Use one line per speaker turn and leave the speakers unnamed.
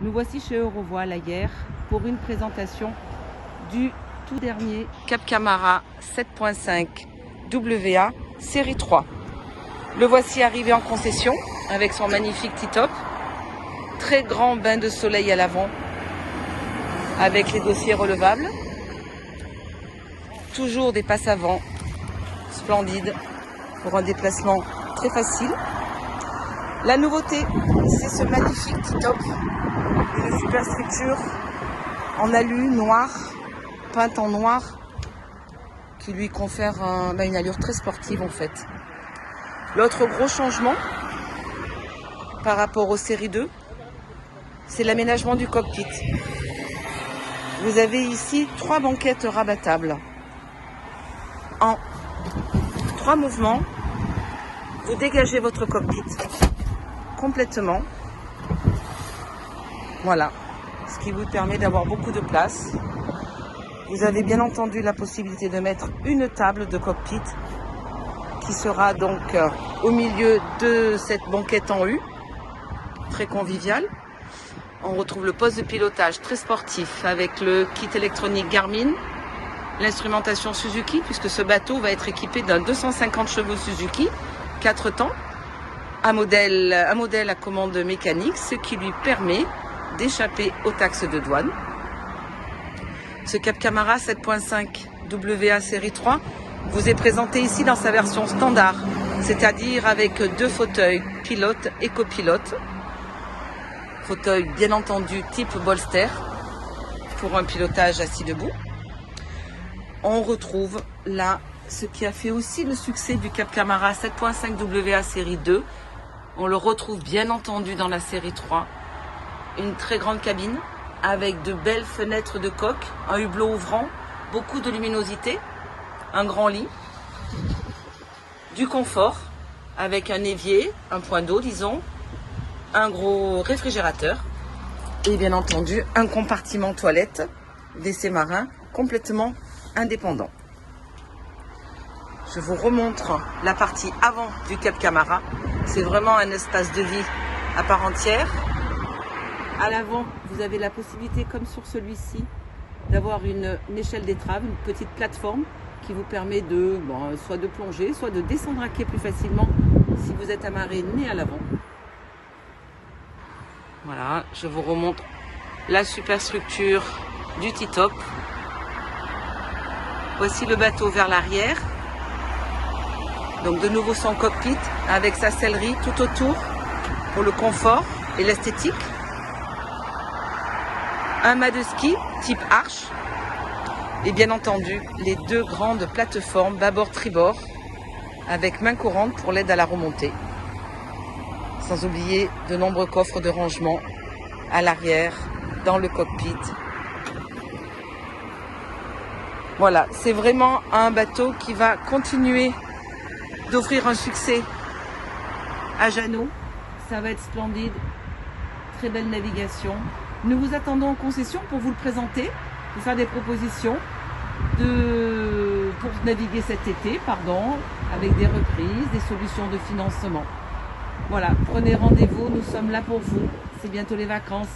Nous voici chez Eurovoile à Hyères pour une présentation du tout dernier Cap Camara 7.5 WA série 3. Le voici arrivé en concession avec son magnifique T-top. Très grand bain de soleil à l'avant avec les dossiers relevables. Toujours des passes avant splendides pour un déplacement très facile. La nouveauté, c'est ce magnifique T-top, une super structure en alu noir, peinte en noir, qui lui confère une allure très sportive en fait. L'autre gros changement par rapport aux séries 2, c'est l'aménagement du cockpit. Vous avez ici 3 banquettes rabattables. En 3 mouvements, vous dégagez votre cockpit complètement. Voilà, ce qui vous permet d'avoir beaucoup de place. Vous avez bien entendu la possibilité de mettre une table de cockpit qui sera donc au milieu de cette banquette en U, très convivial. On retrouve le poste de pilotage très sportif avec le kit électronique Garmin, l'instrumentation Suzuki, puisque ce bateau va être équipé d'un 250 chevaux Suzuki, 4 temps, un modèle à commande mécanique, ce qui lui permet d'échapper aux taxes de douane. Ce Cap Camara 7.5 WA série 3 vous est présenté ici dans sa version standard, c'est-à-dire avec 2 fauteuils pilote et copilote. Fauteuil bien entendu type bolster pour un pilotage assis debout. On retrouve là ce qui a fait aussi le succès du Cap Camara 7.5 WA série 2. On le retrouve bien entendu dans la série 3. Une très grande cabine avec de belles fenêtres de coque, un hublot ouvrant, beaucoup de luminosité, un grand lit, du confort avec un évier, un point d'eau disons, un gros réfrigérateur et bien entendu un compartiment toilette WC marin complètement indépendant. Je vous remontre la partie avant du Cap Camara. C'est vraiment un espace de vie à part entière. À l'avant, vous avez la possibilité, comme sur celui-ci, d'avoir une échelle d'étrave, une petite plateforme qui vous permet de soit de plonger, soit de descendre à quai plus facilement si vous êtes amarré nez à l'avant. Voilà, je vous remontre la superstructure du T-top. Voici le bateau vers l'arrière. Donc de nouveau son cockpit avec sa sellerie tout autour pour le confort et l'esthétique. Un mât de ski type arche. Et bien entendu, les 2 grandes plateformes bâbord-tribord avec main courante pour l'aide à la remontée. Sans oublier de nombreux coffres de rangement à l'arrière, dans le cockpit. Voilà, c'est vraiment un bateau qui va continuer d'offrir un succès à Jeannot. Ça va être splendide, très belle navigation. Nous vous attendons en concession pour vous le présenter, pour faire des propositions pour naviguer cet été, avec des reprises, des solutions de financement. Voilà, prenez rendez-vous, nous sommes là pour vous. C'est bientôt les vacances.